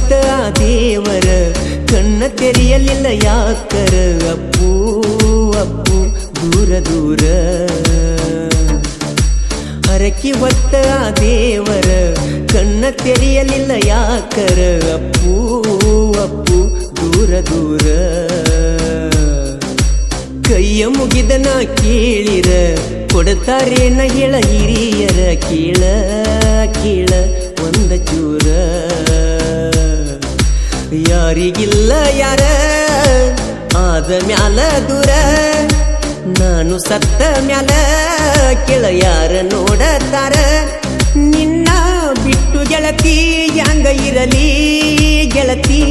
ಹೊತ್ತ ಆ ದೇವರ ಕಣ್ಣ ತೆರೆಯಲಿಲ್ಲ ಯಾಕರ ಅಪ್ಪು ಅಪ್ಪು ದೂರ ದೂರ ಹರಕಿ ಹೊತ್ತ ಆ ದೇವರ ಕಣ್ಣ ತೆರೆಯಲಿಲ್ಲ ಯಾಕರ ಅಪ್ಪು ಅಪ್ಪು ದೂರ ದೂರ ಕೈಯ ಮುಗಿದನ ಕೇಳಿರ ಕೊಡ್ತಾರೇನ ಹೇಳ ಹಿರಿಯರ ಕೀಳ ಕೀಳ ಒಂದ ಚೂರ ಯಾರಿಗಿಲ್ಲ ಯಾರ ಆದ ಮ್ಯಾಲ ದೂರ ನಾನು ಸತ್ತ ಮ್ಯಾಲ ಕೆಳ ಯಾರ ನೋಡತಾರ ನಿನ್ನ ಬಿಟ್ಟು ಗೆಳತಿ ಹಂಗ ಇರಲಿ ಗೆಳತಿ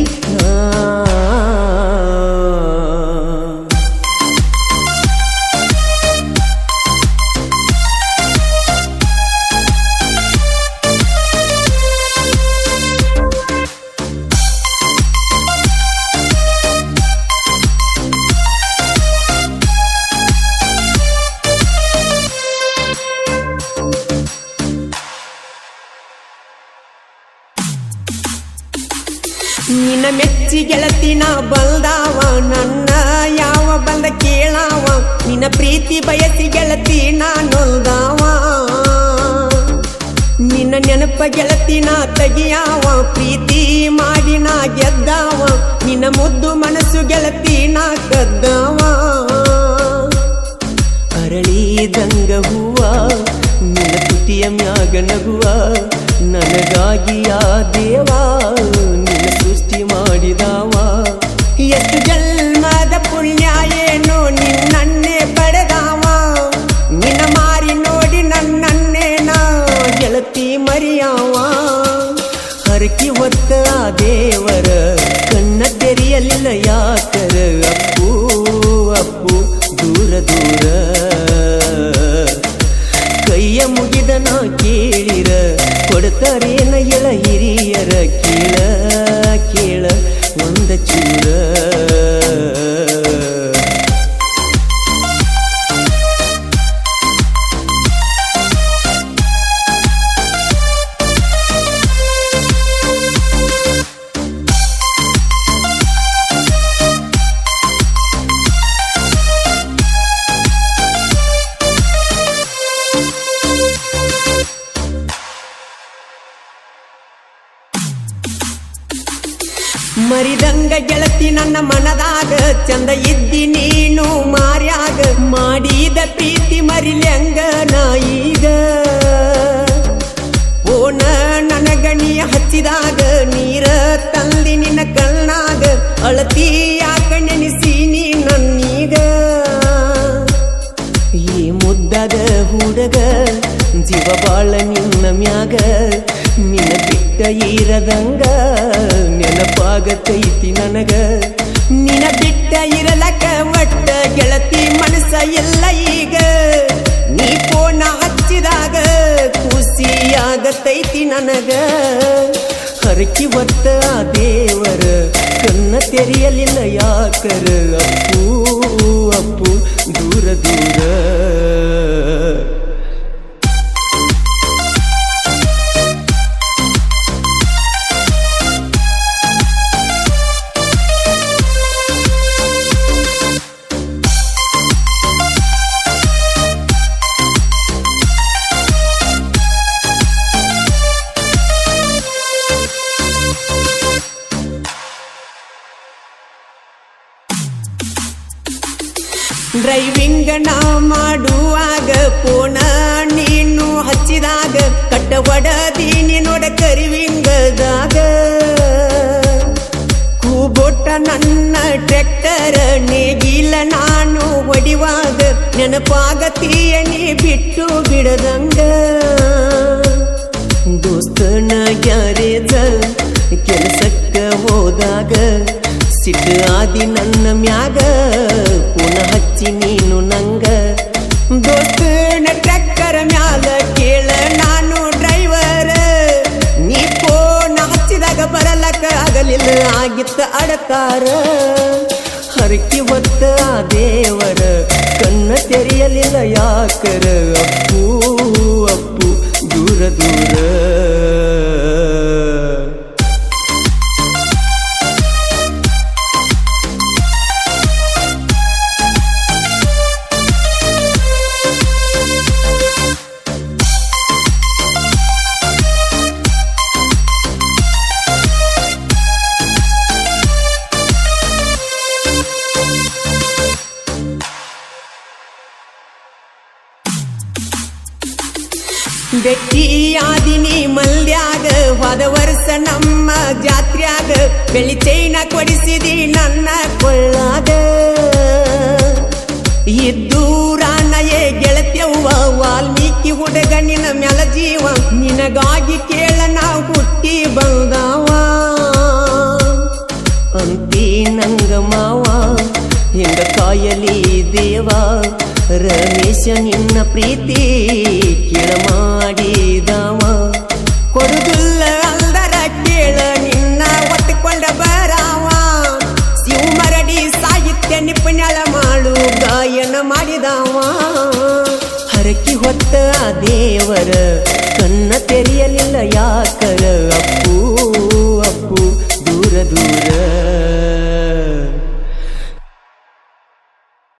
ನಿನ್ನ ಮೆಚ್ಚಿ ಗೆಳತಿ ನಾ ಬಲ್ದಾವ ನನ್ನ ಯಾವ ಬಂದ ಕೇಳಾವ ನಿನ್ನ ಪ್ರೀತಿ ಬಯಸಿ ಗೆಳತಿ ನಾ ನೊಲ್ದಾವ ನಿನ್ನ ನೆನಪ ಗೆಳತಿ ನಾ ತೆಗಿಯಾವ ಪ್ರೀತಿ ಮಾಡಿ ನಾ ಗೆದ್ದಾವ ನಿನ್ನ ಮುದ್ದು ಮನಸ್ಸು ಗೆಳತಿ ನಾ ಕದ್ದಾವ ಅರಳಿದಂಗ ಹೂವ ನಿನ್ನ ತುಟಿಯ ಮ್ಯಾಗ ನಗುವ ನನಗಾಗಿ ಆ ದೇವ ನಿನ್ನ ಸೃಷ್ಟಿ ಮಾಡಿದಾವ ಎಷ್ಟು ಜನ್ಮದ ಪುಣ್ಯ ಏನು ನಿನ್ನನ್ನೇ ಪಡೆದಾವ ನಿನ್ನ ಮಾರಿ ನೋಡಿ ನನ್ನನ್ನೇ ನಾ ಗೆಳತಿ ಮರಿಯಾವ ಹರಕಿ ಹೊತ್ತ ಆ ದೇವರ ಕಣ್ಣ ತೆರೆಯಲಿಲ್ಲ ಯಾಕರ ಅಪ್ಪು ಅಪ್ಪು ದೂರ ದೂರ ಕೈಯ ಮುಗಿದನ ಕೇಳಿರ ಕೊಡ್ತಾರೇನ ಎಳ ಹಿರಿಯರ ಕೇಳ ಕೇಳ ಒಂದ ಚೂರ ಮರಿದಂಗ ಗೆಳತಿ ನನ್ನ ಮನದಾಗ ಚಂದ ಇದ್ದಿ ನೀನು ಮಾರ್ಯಾಗ ಮಾಡಿದ ಪ್ರೀತಿ ಮರಿಲ್ಯಂಗ ನಾಯಿಗ ಓನ ನನಗಣಿಯ ಹಚ್ಚಿದಾಗ ನೀರ ತಂದಿ ನಿನ್ನ ಕಣ್ಣಾಗ ಅಳತಿ ಯಾಕ ನೆನೆಸೀನಿ ನನ್ನೀಗ ಈ ಮುದ್ದದ ಹುಡುಗ ಜೀವ ಬಾಳ ನಿನ್ನ ಮ್ಯಾಗ ನಿನ್ನ ಬಿಟ್ಟ ಇರದಂಗ ನೆನಪಾಗತೈತಿ ನನಗ ನಿನ್ನ ಬಿಟ್ಟ ಇರಲಕ ಒಟ್ಟ ಗೆಳತಿ ಮನಸ್ಸ ಎಲ್ಲ ಈಗ ನೀ ಫೋನ ಹಚ್ಚಿದಾಗ ಖುಷಿಯಾಗತೈತಿ ನನಗ ಹರಕಿ ಹೊತ್ತ ಆ ದೇವರ ಕಣ್ಣ ತೆರೆಯಲಿಲ್ಲ ಯಾಕರ ಅಪ್ಪು ಅಪ್ಪು ದೂರ ದೂರ ಡ್ರೈವಿಂಗ್ ನಾ ಮಾಡುವಾಗ ಫೋನ ನೀನು ಹಚ್ಚಿದಾಗ ಕಟ್ಟ ಒಡದೀನಿ ನೋಡ ಕರಿವಿಂಗದಾಗ ಕೂಬೋಟ ನನ್ನ ಟ್ರ್ಯಾಕ್ಟರ್ ನೇಗಿಲ ನಾನು ಹೊಡಿವಾಗ ನೆನಪಾಗತೀಯ ನೀ ಬಿಟ್ಟು ಬಿಡದಂಗ ದೋಸ್ತನ ಗ್ಯಾರೇಜ ಕೆಲಸಕ್ಕ ಹೋದಾಗ ಸಿಟ್ಟು ಆದಿ ನನ್ನ ಮ್ಯಾಗ ಪುನಃ ಹಚ್ಚಿ ನೀನು ನಂಗ ದೋಸ್ತನ ಟ್ರ್ಯಾಕ್ಟರ್ ಮ್ಯಾಲ ಕೇಳ ನಾನು ಡ್ರೈವರ್ ನೀ ಫೋನ್ ಹಚ್ಚಿದಾಗ ಬರಲಕ್ಕ ಆಗಲಿಲ್ಲ ಆಗಿತ್ತ ಅಡಕಾರ ಹರಕಿ ಹೊತ್ತ ಆ ದೇವರ ಕಣ್ಣ ತೆರೆಯಲಿಲ್ಲ ಯಾಕರ ಅಪ್ಪು ಅಪ್ಪು ದೂರ ದೂರ ಬೆಟ್ಟಿಯಾದಿನಿ ಮಲ್ಯಾಗ ಹೋದ ವರ್ಷ ನಮ್ಮ ಜಾತ್ರ್ಯಾಗ ಬೆಳ್ಳಿ ಚೈನ ಕೊಡಿಸಿದಿ ನನ್ನ ಕೊಳ್ಳಾಗ ಇದ್ದೂರಾನಯೇ ಗೆಳತ್ಯವ್ವ ವಾಲ್ಮೀಕಿ ಹುಡುಗ ನಿನ್ನ ಮ್ಯಾಲ ಜೀವ ನಿನಗಾಗಿ ಕೇಳ ನಾವು ಹುಟ್ಟಿ ಬಂದವ ಅಂತೀ ನಂಗ ಮಾವ ಹೆಂಗ ಕಾಯಲಿ ದೇವ ರಮೇಶ ನಿನ್ನ ಪ್ರೀತಿ ಕೇಳ ಮಾಡಿದವ ಕೊಡುದಿಲ್ಲ ಅಂದರ ಕೇಳ ನಿನ್ನ ಒತ್ತುಕೊಂಡ ಬರಾವ ಶಿವಮರಡಿ ಸಾಹಿತ್ಯ ನಿಪುಣಳ ಮಾಡು ಗಾಯನ ಮಾಡಿದವ ಹರಕಿ ಹೊತ್ತ ಆ ದೇವರ ಕಣ್ಣ ತೆರೆಯಲಿಲ್ಲ ಯಾಕರ ಅಪ್ಪು ಅಪ್ಪು ದೂರ ದೂರ